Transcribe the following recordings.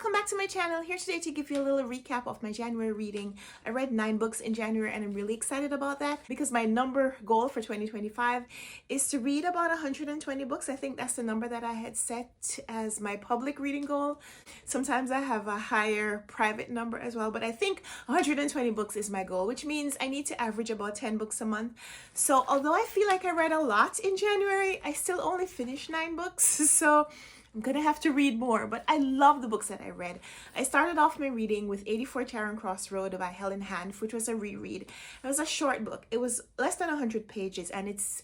welcome back to my channel. Here today to give you a little recap of my January reading. I read 9 books in January and I'm really excited about that because my number goal for 2025 is to read about 120 books. I think that's the number that I had set as my public reading goal. Sometimes I have a higher private number as well, but I think 120 books is my goal, which means I need to average about 10 books a month. So although I feel like I read a lot in January, I still only finished 9 books. So I'm gonna have to read more, but I love the books that I read. I started off my reading with 84 Charing Cross Road by Helen Hanff, which was a reread. It was a short book. It was less than 100 pages, and it's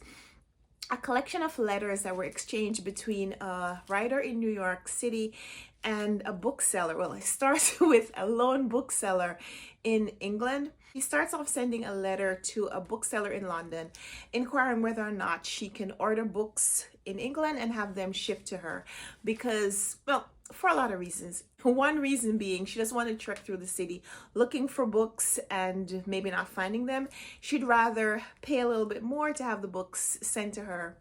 a collection of letters that were exchanged between a writer in New York City and a bookseller. Well, it starts with a lone bookseller in England. He starts off sending a letter to a bookseller in London, inquiring whether or not she can order books in England and have them shipped to her because, well, for a lot of reasons. One reason being she doesn't want to trek through the city looking for books and maybe not finding them. She'd rather pay a little bit more to have the books sent to her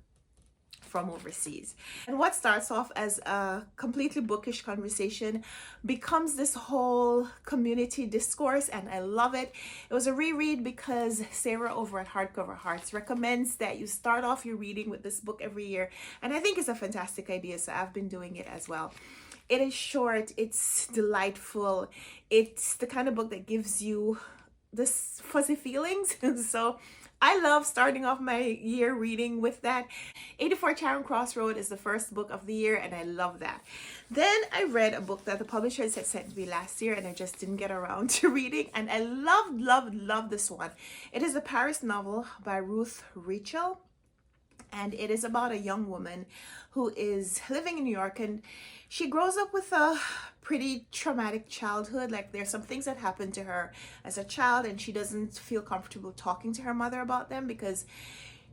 from overseas. And what starts off as a completely bookish conversation becomes this whole community discourse, and I love it. It was a reread because Sarah over at Hardcover Hearts recommends that you start off your reading with this book every year, and I think it's a fantastic idea, so I've been doing it as well. It is short, it's delightful, it's the kind of book that gives you this fuzzy feelings. So I love starting off my year reading with that. 84 Charing Cross Road is the first book of the year, and I love that. Then I read a book that the publishers had sent me last year, and I just didn't get around to reading, and I loved this one. It is a Paris novel by Ruth Rachel, and it is about a young woman who is living in New York, and she grows up with a pretty traumatic childhood. Like, there's some things that happened to her as a child, and she doesn't feel comfortable talking to her mother about them because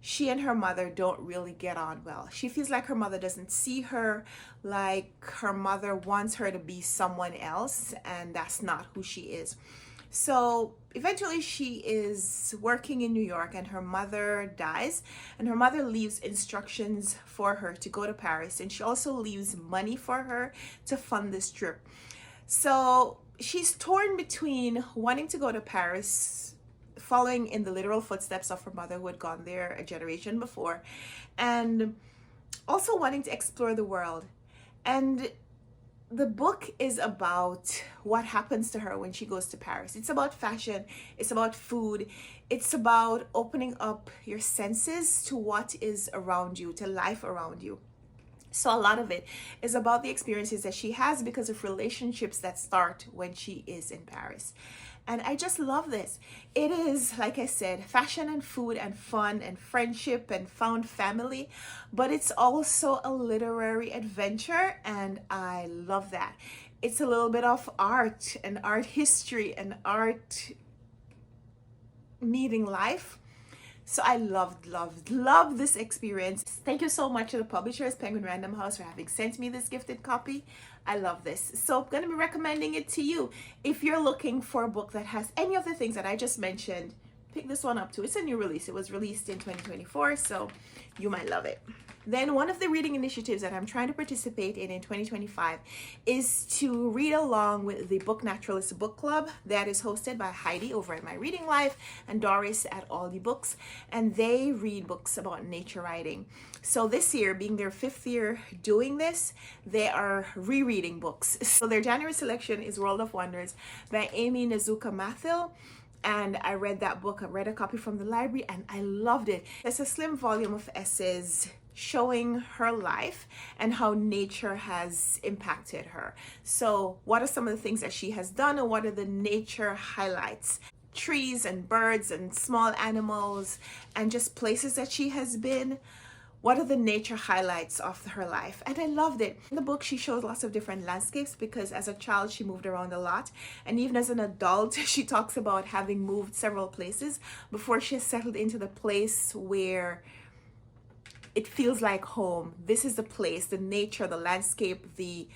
she and her mother don't really get on well. She feels like her mother doesn't see her, like her mother wants her to be someone else, and that's not who she is. So eventually she is working in New York and her mother dies, and her mother leaves instructions for her to go to Paris, and she also leaves money for her to fund this trip. So she's torn between wanting to go to Paris, following in the literal footsteps of her mother who had gone there a generation before, and also wanting to explore the world. And the book is about what happens to her when she goes to Paris. It's about fashion, it's about food, it's about opening up your senses to what is around you, to life around you. So a lot of it is about the experiences that she has because of relationships that start when she is in Paris. And I just love this. It is, like I said, fashion and food and fun and friendship and found family, but it's also a literary adventure, and I love that. It's a little bit of art and art history and art meeting life. So I loved this experience. Thank you so much to the publishers, Penguin Random House, for having sent me this gifted copy. I love this. So I'm going to be recommending it to you. If you're looking for a book that has any of the things that I just mentioned, pick this one up too. It's a new release. It was released in 2024, so you might love it. Then one of the reading initiatives that I'm trying to participate in 2025 is to read along with the Book Naturalist book club that is hosted by Heidi over at My Reading Life and Doris at All the Books, and they read books about nature writing. So this year, being their 5th year doing this, they are rereading books. So their January selection is World of Wonders by Amy Nezuka Mathill. And I read that book. I read a copy from the library and I loved it. It's a slim volume of essays showing her life and how nature has impacted her. So what are some of the things that she has done, and what are the nature highlights? Trees and birds and small animals and just places that she has been. What are the nature highlights of her life? And I loved it. In the book, she shows lots of different landscapes because as a child, she moved around a lot. And even as an adult, she talks about having moved several places before she settled into the place where it feels like home. This is the place, the nature, the landscape, the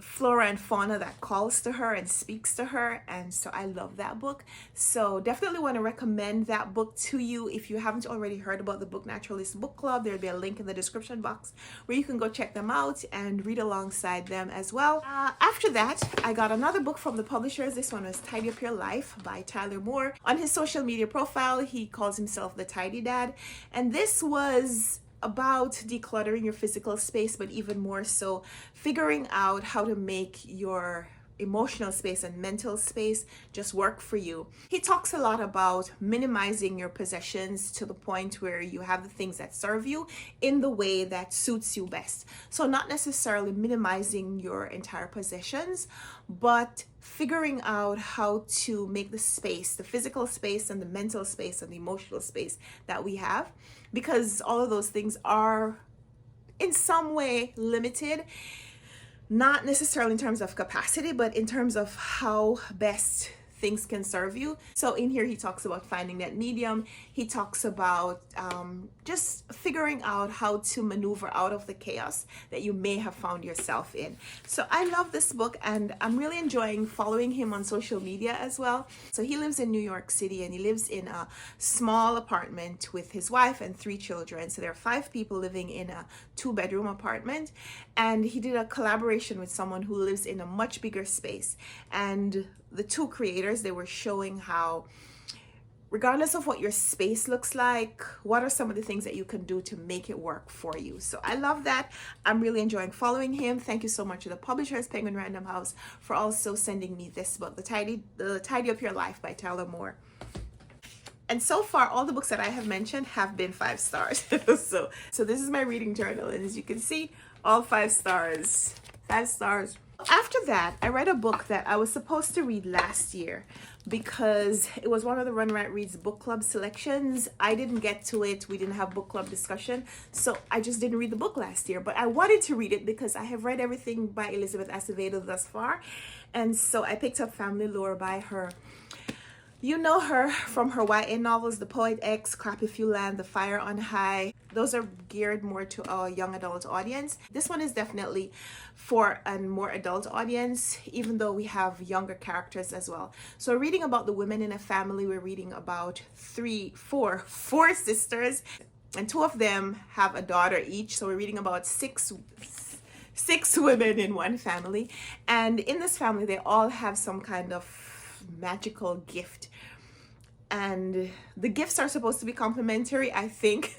flora and fauna that calls to her and speaks to her, and so I love that book. So definitely want to recommend that book to you. If you haven't already heard about the Book Naturalist book club, there'll be a link in the description box where you can go check them out and read alongside them as well. After that, I got another book from the publishers. This one was Tidy Up Your Life by Tyler Moore. On his social media profile, he calls himself the Tidy Dad, and this was about decluttering your physical space, but even more so figuring out how to make your emotional space and mental space just work for you. He talks a lot about minimizing your possessions to the point where you have the things that serve you in the way that suits you best. So not necessarily minimizing your entire possessions, but figuring out how to make the space, the physical space and the mental space and the emotional space that we have, because all of those things are in some way limited, not necessarily in terms of capacity, but in terms of how best things can serve you. So in here, he talks about finding that medium. He talks about just figuring out how to maneuver out of the chaos that you may have found yourself in. So I love this book, and I'm really enjoying following him on social media as well. So he lives in New York City, and he lives in a small apartment with his wife and 3 children. So there are 5 people living in a 2-bedroom apartment, and he did a collaboration with someone who lives in a much bigger space. And the 2 creators, they were showing how, regardless of what your space looks like, what are some of the things that you can do to make it work for you. So I love that. I'm really enjoying following him. Thank you so much to the publishers, Penguin Random House, for also sending me this book, The Tidy Up Your Life by Tyler Moore. And so far, all the books that I have mentioned have been 5 stars. so this is my reading journal, and as you can see, all 5 stars. 5 stars. After that, I read a book that I was supposed to read last year because it was one of the Runwright Reads book club selections. I didn't get to it. We didn't have book club discussion, so I just didn't read the book last year. But I wanted to read it because I have read everything by Elizabeth Acevedo thus far, and so I picked up Family Lore by her. You know her from her YA novels, The Poet X, Crap If You Land, The Fire on High. Those are geared more to a young adult audience. This one is definitely for a more adult audience, even though we have younger characters as well. So we're reading about the women in a family. We're reading about four sisters, and 2 of them have a daughter each. So we're reading about six women in one family. And in this family, they all have some kind of magical gift, and the gifts are supposed to be complementary, I think.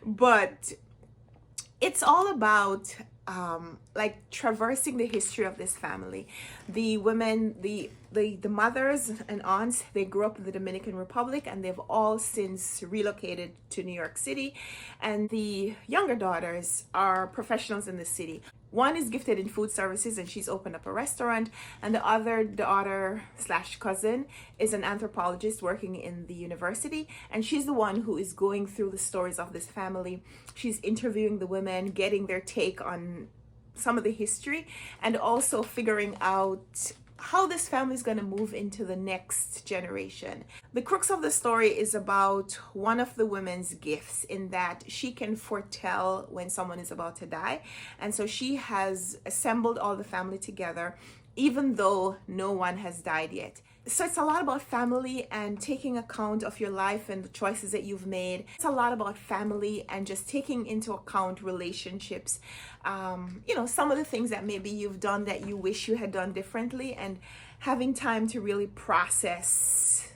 But it's all about like traversing the history of this family. The women, the mothers and aunts, they grew up in the Dominican Republic, and they've all since relocated to New York City, and the younger daughters are professionals in the city. One is gifted in food services, and she's opened up a restaurant, and the other daughter / cousin is an anthropologist working in the university, and she's the one who is going through the stories of this family. She's interviewing the women, getting their take on some of the history, and also figuring out how this family is going to move into the next generation. The crux of the story is about one of the women's gifts, in that she can foretell when someone is about to die. And so she has assembled all the family together, even though no one has died yet. So it's a lot about family and taking account of your life and the choices that you've made. It's a lot about family and just taking into account relationships. Some of the things that maybe you've done that you wish you had done differently, and having time to really process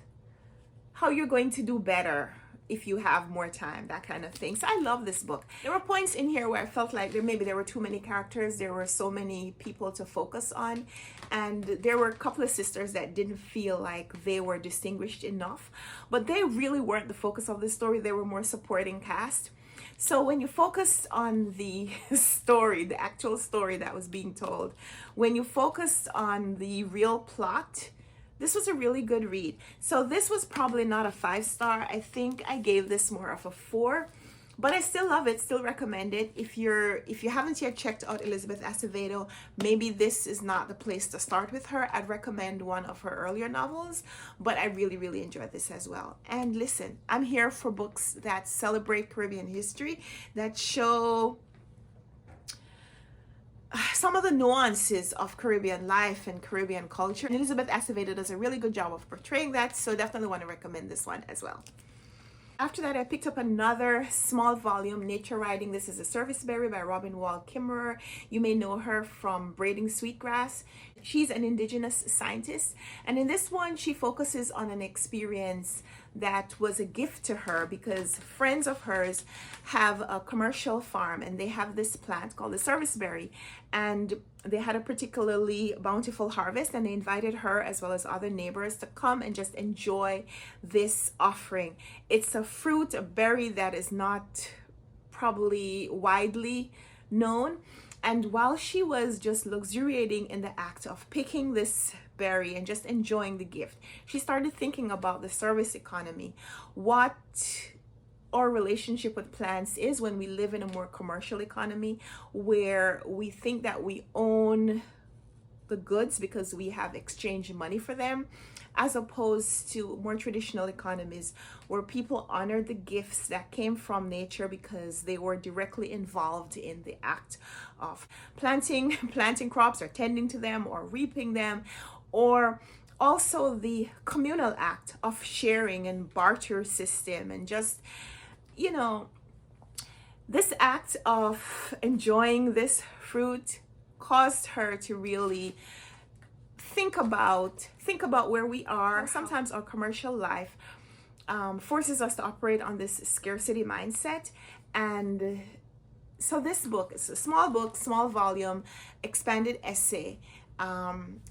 how you're going to do better if you have more time, that kind of thing. So I love this book. There were points in here where I felt like there were too many characters. There were so many people to focus on, and there were a couple of sisters that didn't feel like they were distinguished enough, but they really weren't the focus of the story. They were more supporting cast. So when you focus on the story, the actual story that was being told, when you focused on the real plot, this was a really good read. So this was probably not a 5-star. I think I gave this more of a 4, but I still love it, still recommend it. If you haven't yet checked out Elizabeth Acevedo, maybe this is not the place to start with her. I'd recommend one of her earlier novels, but I really, really enjoyed this as well. And listen, I'm here for books that celebrate Caribbean history, that show some of the nuances of Caribbean life and Caribbean culture. And Elizabeth Acevedo does a really good job of portraying that, so definitely want to recommend this one as well. After that, I picked up another small volume, Nature Riding. This is a Serviceberry by Robin Wall Kimmerer. You may know her from Braiding Sweetgrass. She's an indigenous scientist, and in this one, she focuses on an experience that was a gift to her because friends of hers have a commercial farm and they have this plant called the serviceberry, and they had a particularly bountiful harvest, and they invited her as well as other neighbors to come and just enjoy this offering. It's a fruit, a berry that is not probably widely known. And while she was just luxuriating in the act of picking this berry and just enjoying the gift, she started thinking about the service economy, what our relationship with plants is when we live in a more commercial economy where we think that we own the goods because we have exchanged money for them, as opposed to more traditional economies where people honor the gifts that came from nature because they were directly involved in the act of planting crops or tending to them or reaping them, or also the communal act of sharing and barter system. And just, you know, this act of enjoying this fruit caused her to really think about where we are. Sometimes our commercial life forces us to operate on this scarcity mindset. And so this book is a small book, small volume, expanded essay,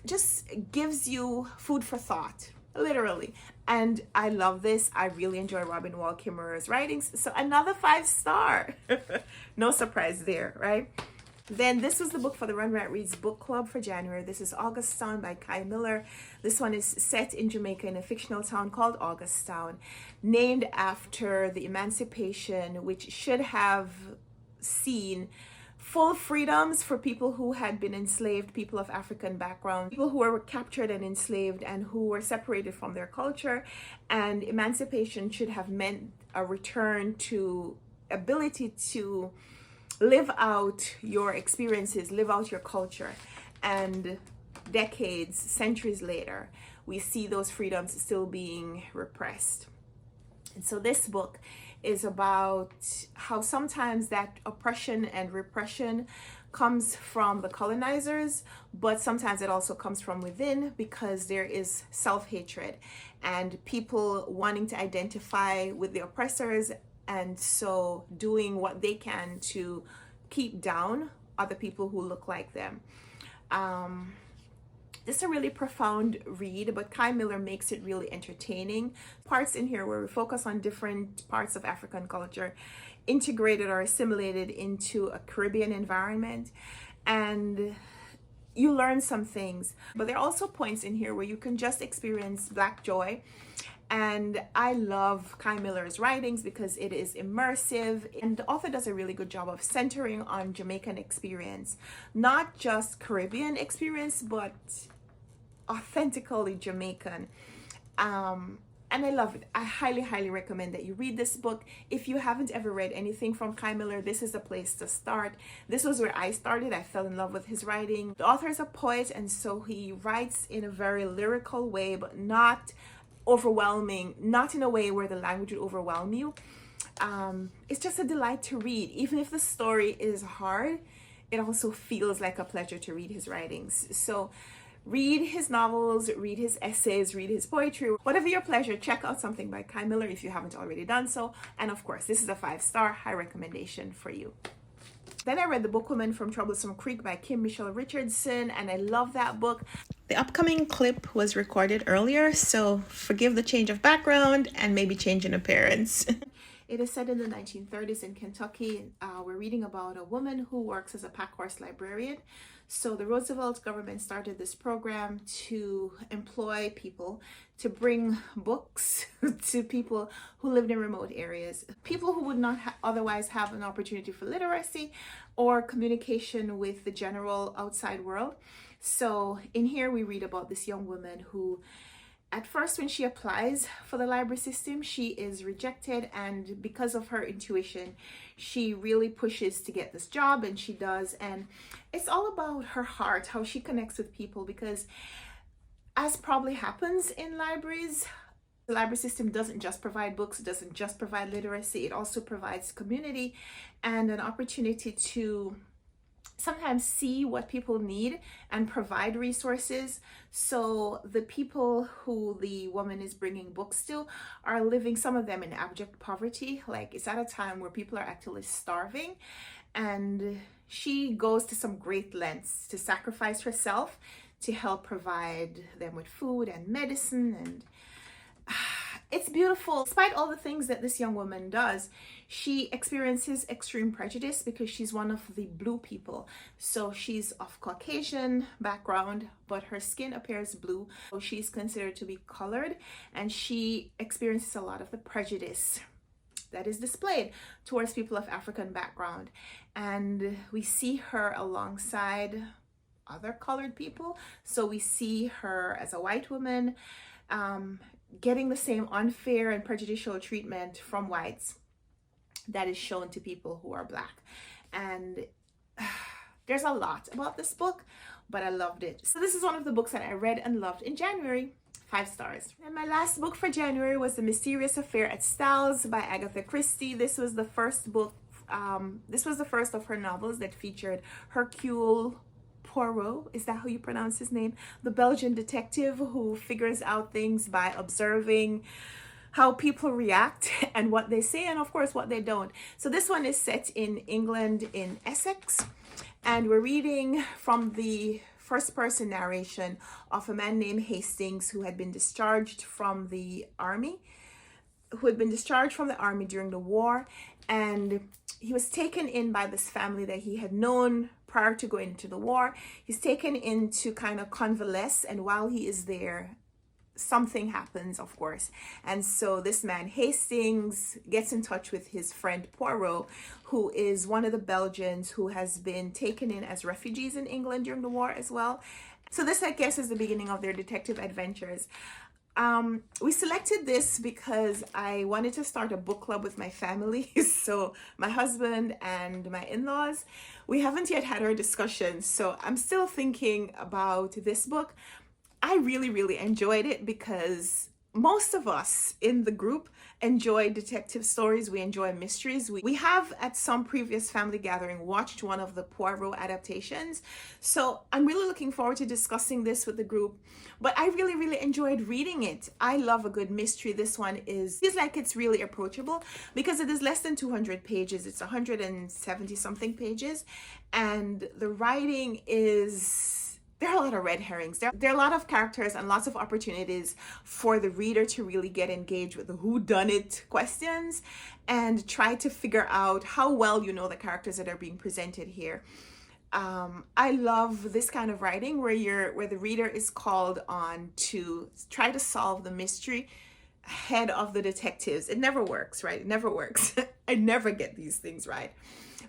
just gives you food for thought, literally. And I love this. I really enjoy Robin Wall Kimmerer's writings. So another 5-star. No surprise there, right? Then this was the book for the Runwright Reads book club for January. This is Augusttown by Kai Miller. This one is set in Jamaica in a fictional town called Augusttown, named after the emancipation, which should have seen full freedoms for people who had been enslaved, people of African background, people who were captured and enslaved and who were separated from their culture. And emancipation should have meant a return to ability to live out your experiences, live out your culture. And decades, centuries later, we see those freedoms still being repressed. And so this book is about how sometimes that oppression and repression comes from the colonizers, but sometimes it also comes from within because there is self-hatred and people wanting to identify with the oppressors, and so doing what they can to keep down other people who look like them. This is a really profound read, but Kai Miller makes it really entertaining. Parts in here where we focus on different parts of African culture, integrated or assimilated into a Caribbean environment, and you learn some things. But there are also points in here where you can just experience Black joy. And I love Kai Miller's writings because it is immersive, and the author does a really good job of centering on Jamaican experience, not just Caribbean experience, but authentically Jamaican. And I love it. I highly recommend that you read this book. If you haven't ever read anything from Kai Miller, this is a place to start. This was where I started. I fell in love with his writing. The author is a poet, and so he writes in a very lyrical way, but not overwhelming, not in a way where the language would overwhelm you. It's just a delight to read. Even if the story is hard, it also feels like a pleasure to read his writings. So read his novels, read his essays, read his poetry, whatever your pleasure. Check out something by Kai Miller if you haven't already done so. And of course, this is a 5-star high recommendation for you. Then I read The Bookwoman from Troublesome Creek by Kim Michelle Richardson, and I love that book. The upcoming clip was recorded earlier, so forgive the change of background and maybe change in appearance. It is set in the 1930s in Kentucky. We're reading about a woman who works as a pack horse librarian. So the Roosevelt government started this program to employ people to bring books to people who lived in remote areas, people who would not otherwise have an opportunity for literacy or communication with the general outside world. So in here we read about this young woman who at first when she applies for the library system, she is rejected, and because of her intuition, she really pushes to get this job, and she does. And it's all about her heart, how she connects with people, because as probably happens in libraries, the library system doesn't just provide books, it doesn't just provide literacy, it also provides community and an opportunity to sometimes see what people need and provide resources. So the people who the woman is bringing books to are living, some of them in abject poverty. Like, it's at a time where people are actually starving, and she goes to some great lengths to sacrifice herself to help provide them with food and medicine. And it's beautiful. Despite all the things that this young woman does, she experiences extreme prejudice because she's one of the blue people. So she's of Caucasian background, but her skin appears blue. So she's considered to be colored, and she experiences a lot of the prejudice that is displayed towards people of African background. And we see her alongside other colored people. So we see her as a white woman, getting the same unfair and prejudicial treatment from whites that is shown to people who are Black. And there's a lot about this book, but I loved it. So this is one of the books that I read and loved in January. 5 stars. And my last book for January was The Mysterious Affair at Styles by Agatha Christie. This was the first book, this was the first of her novels that featured Hercule Poirot, is that how you pronounce his name? The Belgian detective who figures out things by observing how people react and what they say, and of course what they don't. So this one is set in England, in Essex, and we're reading from the first person narration of a man named Hastings who had been discharged from the army, during the war, and he was taken in by this family that he had known prior to going into the war. He's taken in to kind of convalesce, and while he is there, something happens, of course. And so this man Hastings gets in touch with his friend Poirot, who is one of the Belgians who has been taken in as refugees in England during the war as well. So this, I guess, is the beginning of their detective adventures. We selected this because I wanted to start a book club with my family. So my husband and my in-laws, we haven't yet had our discussions, so I'm still thinking about this book. I really enjoyed it because most of us in the group enjoy detective stories. We enjoy mysteries. We have at some previous family gathering watched one of the Poirot adaptations. So I'm really looking forward to discussing this with the group. But I really enjoyed reading it. I love a good mystery. This one feels like it's really approachable because it is less than 200 pages. It's 170 something pages. And the writing is... there are a lot of red herrings. There are a lot of characters and lots of opportunities for the reader to really get engaged with the whodunit questions and try to figure out how well you know the characters that are being presented here. I love this kind of writing where the reader is called on to try to solve the mystery ahead of the detectives. It never works, right? It never works. I never get these things right.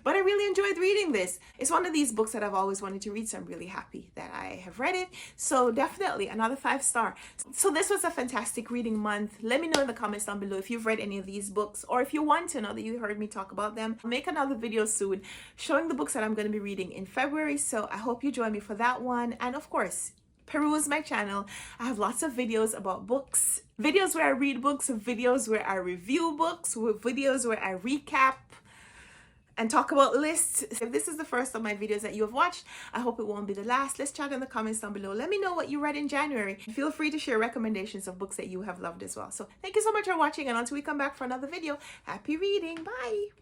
But I really enjoyed reading this. It's one of these books that I've always wanted to read, so I'm really happy that I have read it. So definitely another 5 star. So this was a fantastic reading month. Let me know in the comments down below if you've read any of these books, or if you want to know that you heard me talk about them. I'll make another video soon showing the books that I'm going to be reading in February. So I hope you join me for that one. And of course, peruse my channel. I have lots of videos about books, videos where I read books, videos where I review books, videos where I recap and talk about lists. If this is the first of my videos that you have watched, I hope it won't be the last. Let's chat in the comments down below. Let me know what you read in January. Feel free to share recommendations of books that you have loved as well. So thank you so much for watching, and until we come back for another video, happy reading. Bye.